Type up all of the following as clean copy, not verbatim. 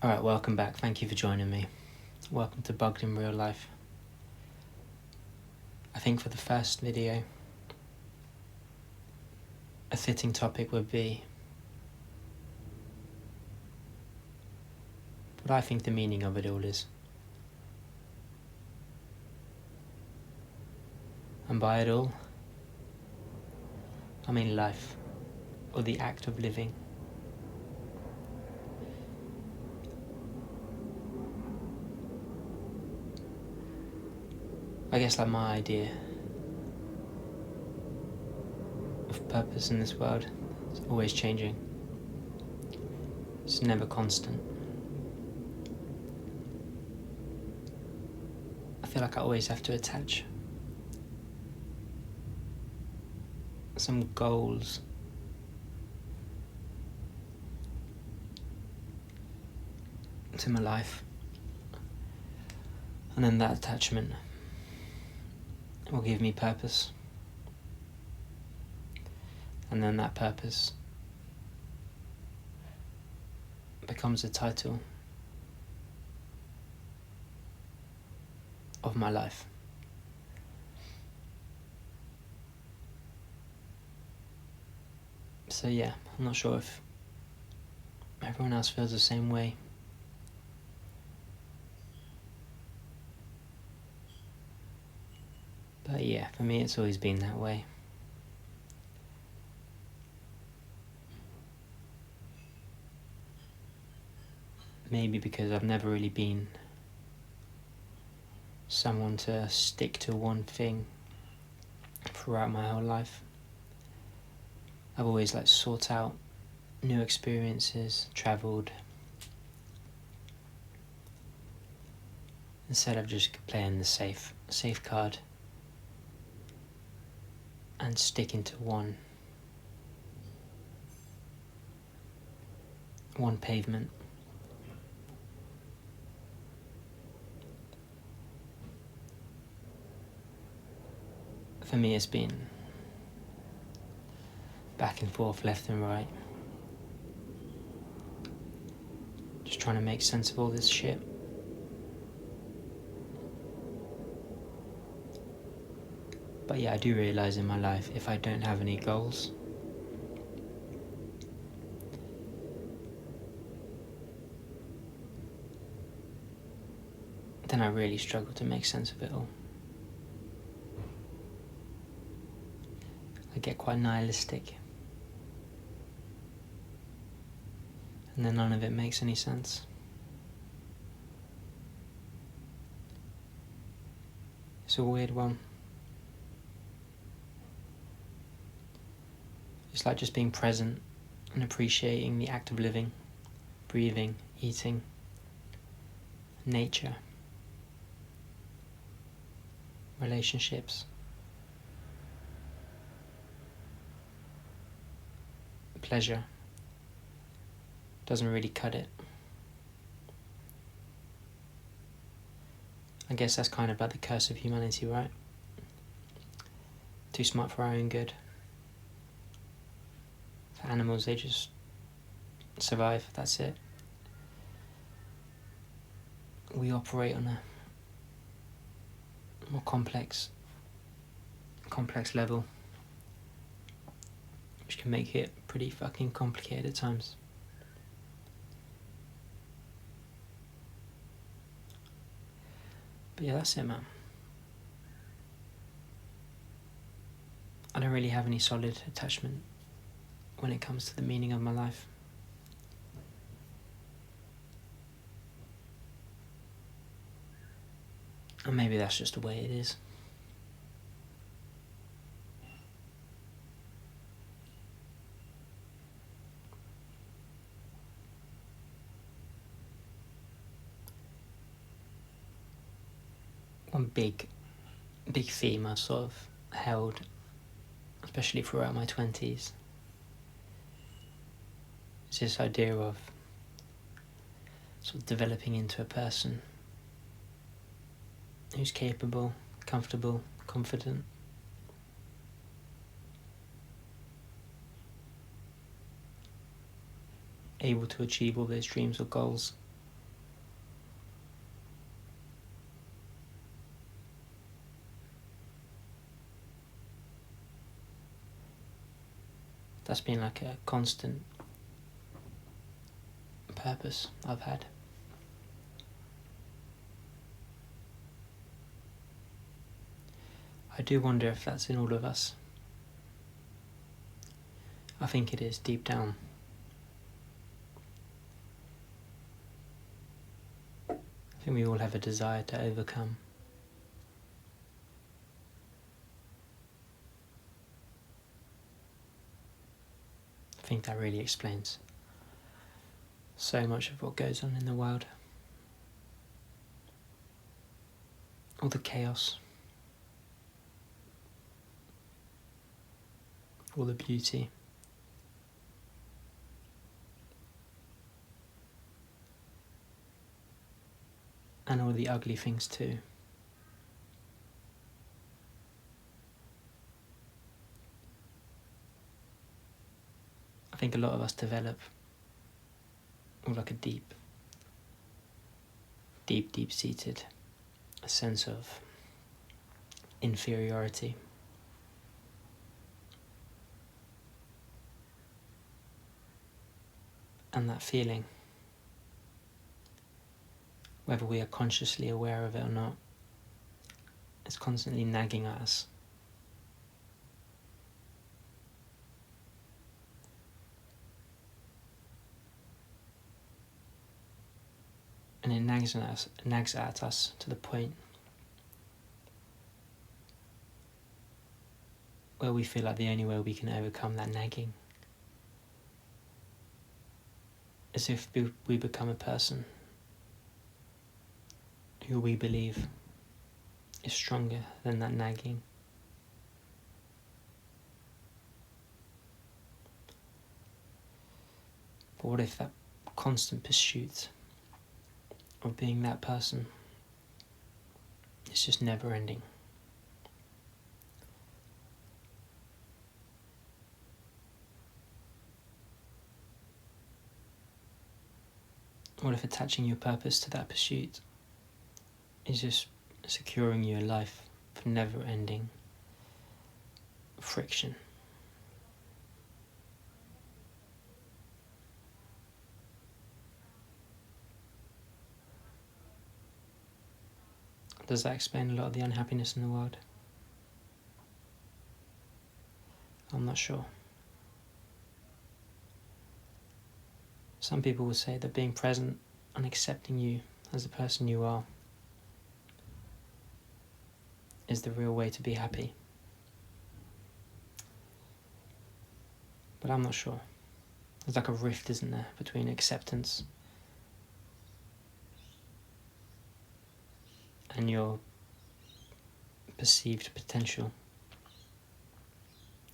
Alright, welcome back. Thank you for joining me. Welcome to Bugged in Real Life. I think for the first video, a fitting topic would be what I think the meaning of it all is. And by it all, I mean life, or the act of living. I guess like my idea of purpose in this world is always changing. It's never constant. I feel like I always have to attach some goals to my life, and then that attachment will give me purpose, and then that purpose becomes a title of my life. So yeah, I'm not sure if everyone else feels the same way. But yeah, for me it's always been that way. Maybe because I've never really been someone to stick to one thing throughout my whole life. I've always sought out new experiences, travelled, instead of just playing the safe card and sticking to one pavement. For me it's been back and forth, left and right, just trying to make sense of all this shit. But yeah, I do realise in my life, if I don't have any goals, then I really struggle to make sense of it all. I get quite nihilistic, and then none of it makes any sense. It's a weird one. It's like just being present and appreciating the act of living, breathing, eating, nature, relationships, pleasure. Doesn't really cut it. I guess that's kind of like the curse of humanity, right? Too smart for our own good. For animals, they just survive, that's it. We operate on a more complex level, which can make it pretty fucking complicated at times. But yeah, that's it, man. I don't really have any solid attachment when it comes to the meaning of my life. And maybe that's just the way it is. One big theme I sort of held, especially throughout my 20s, is this idea of sort of developing into a person who's capable, comfortable, confident, able to achieve all those dreams or goals That's been like a constant purpose I've had. I do wonder if that's in all of us. I think it is, deep down. I think we all have a desire to overcome. I think that really explains so much of what goes on in the world. All the chaos, all the beauty, and all the ugly things too. I think a lot of us develop like a deep-seated sense of inferiority. And that feeling, whether we are consciously aware of it or not, is constantly nagging at us. And it nags at us to the point where we feel like the only way we can overcome that nagging is if we become a person who we believe is stronger than that nagging. But what if that constant pursuit of being that person is just never ending? What if attaching your purpose to that pursuit is just securing you a life of never-ending friction? Does that explain a lot of the unhappiness in the world? I'm not sure. Some people will say that being present and accepting you as the person you are is the real way to be happy. But I'm not sure. There's like a rift, isn't there, between acceptance and your perceived potential.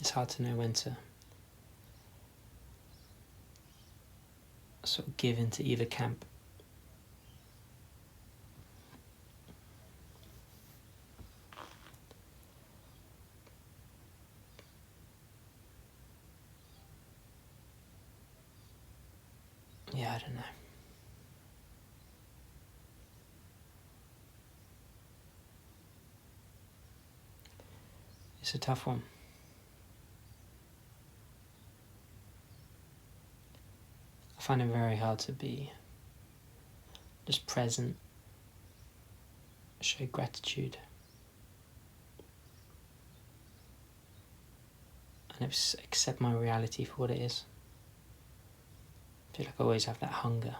It's hard to know when to sort of give into either camp. Yeah, I don't know. It's a tough one. I find it very hard to be just present, show gratitude, and accept my reality for what it is. I feel like I always have that hunger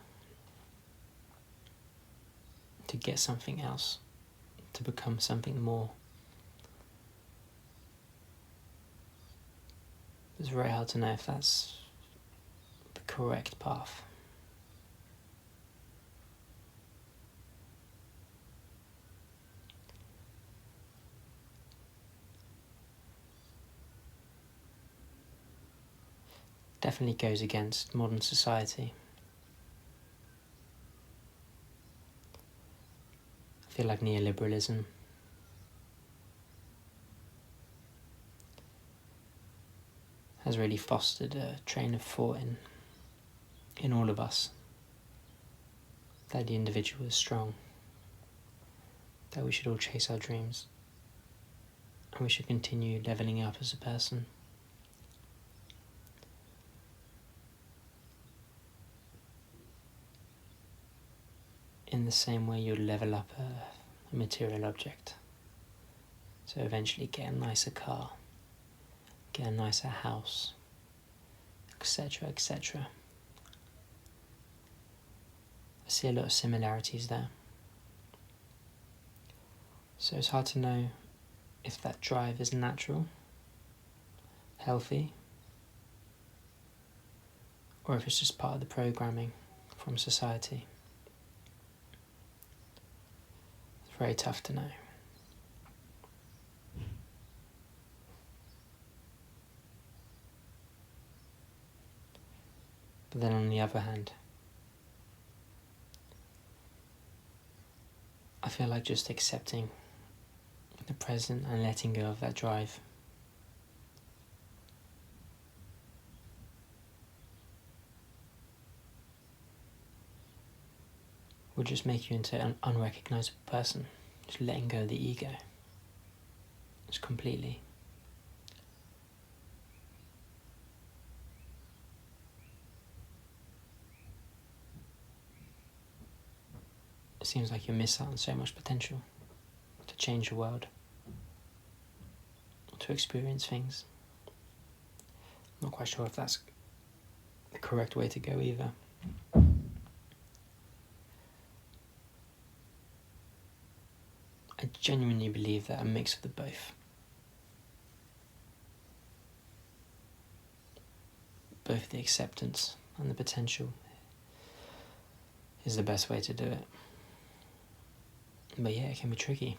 to get something else, to become something more. It's very hard to know if that's the correct path. Definitely goes against modern society. I feel like neoliberalism has really fostered a train of thought in all of us, that the individual is strong, that we should all chase our dreams, and we should continue leveling up as a person. in the same way you'd level up a material object. So eventually get a nicer car, get a nicer house, etc., etc. I see a lot of similarities there. So it's hard to know if that drive is natural, healthy, or if it's just part of the programming from society. It's very tough to know. But then on the other hand, I feel like just accepting the present and letting go of that drive will just make you into an unrecognizable person. Just letting go of the ego. Just completely. It seems like you miss out on so much potential to change the world, to experience things. I'm not quite sure if that's the correct way to go either. I genuinely believe that a mix of the both the acceptance and the potential is the best way to do it. But yeah, it can be tricky.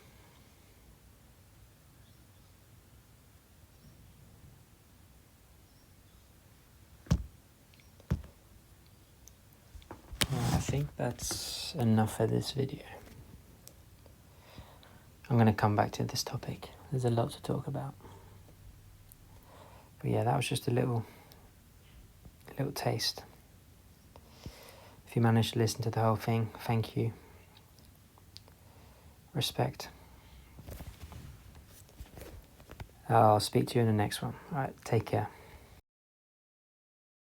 I think that's enough for this video. I'm going to come back to this topic. There's a lot to talk about. But yeah, that was just a little taste. If you managed to listen to the whole thing, thank you. Respect. I'll speak to you in the next one. Alright, take care.